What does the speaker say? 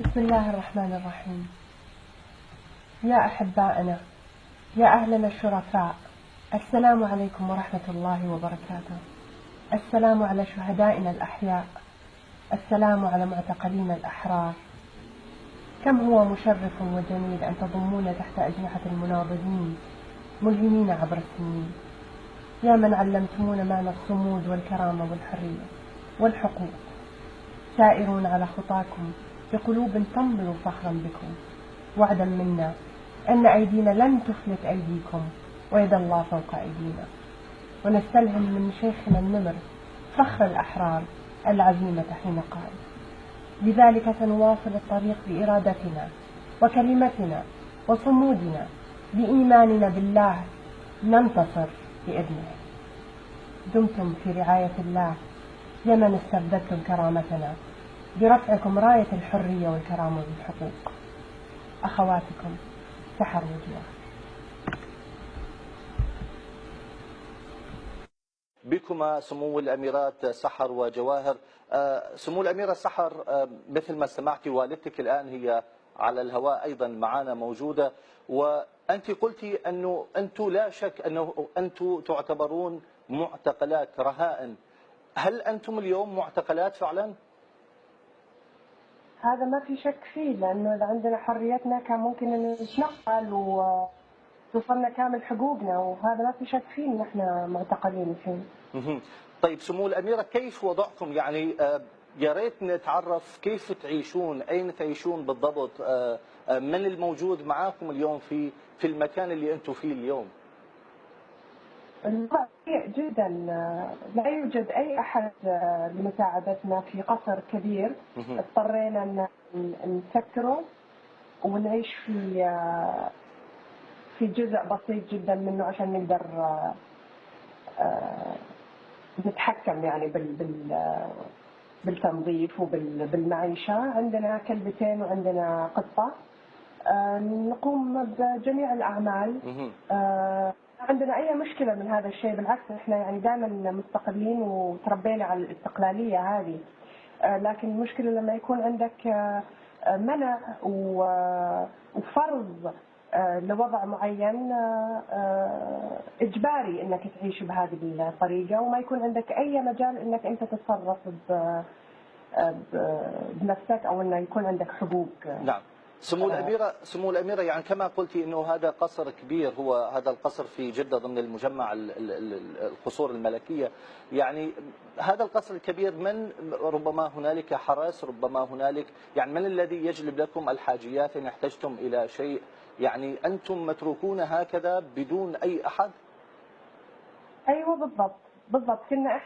بسم الله الرحمن الرحيم. يا أحبائنا، يا أهلنا الشرفاء، السلام عليكم ورحمة الله وبركاته. السلام على شهدائنا الأحياء، السلام على معتقلين الأحرار. كم هو مشرف وجميل أن تضمون تحت أجنحة المناضلين ملهمين عبر السنين. يا من علمتمونا معنى الصمود والكرامة والحرية والحقوق، سائرون على خطاكم بقلوب تنبض فخرا بكم، وعدا منا أن أيدينا لن تفلت أيديكم ويد الله فوق أيدينا. ونستلهم من شيخنا النمر فخر الأحرار العزيمة حين قال: لذلك سنواصل الطريق بإرادتنا وكلمتنا وصمودنا، بإيماننا بالله ننتصر بإذنه. دمتم في رعاية الله يا من استرددتم كرامتنا برفعكم راية الحرية والكرامة والحقوق. أخواتكم سحر وجواه. بكما سمو الأميرات سحر وجواهر. سمو الأميرة سحر، مثل ما سمعت والدتك الآن هي على الهواء أيضا معنا موجودة، وأنت قلتي أنه أنتم لا شك أنه أنتم تعتبرون معتقلات رهائن. هل أنتم اليوم معتقلات فعلا؟ هذا ما في شك فيه، لأنه إذا عندنا حريتنا كان ممكن أن نتنقل وتوصلنا كامل حقوقنا، وهذا ما في شك فيه أن احنا معتقلين الحين. طيب سمو الأميرة، كيف وضعكم؟ يعني يا ريت نتعرف كيف تعيشون، أين تعيشون بالضبط، من الموجود معاكم اليوم في المكان اللي أنتم فيه اليوم؟ الوضع سيء جدا، لا يوجد أي أحد لمساعدتنا في قصر كبير. اضطرينا أن نسكره ونعيش في جزء بسيط جدا منه عشان نقدر نتحكم يعني بالتنظيف وبالمعيشة. عندنا كلبتين وعندنا قطة، نقوم بجميع الأعمال. عندنا أي مشكلة من هذا الشيء، بالعكس إحنا يعني دائما مستقلين وتربينا على الاستقلالية هذه. لكن المشكلة لما يكون عندك منع وفرض لوضع معين إجباري إنك تعيش بهذه الطريقة، وما يكون عندك أي مجال إنك أنت تتصرف بنفسك أو إنه يكون عندك حقوق. نعم. سمو الأميرة، يعني كما قلتي أنه هذا قصر كبير، هو هذا القصر في جدة ضمن المجمع القصور الملكية. يعني هذا القصر الكبير، من ربما هنالك حرس، ربما هنالك يعني من الذي يجلب لكم الحاجيات إن احتجتم إلى شيء؟ يعني أنتم متروكون هكذا بدون أي أحد؟ أيوة بالضبط كنا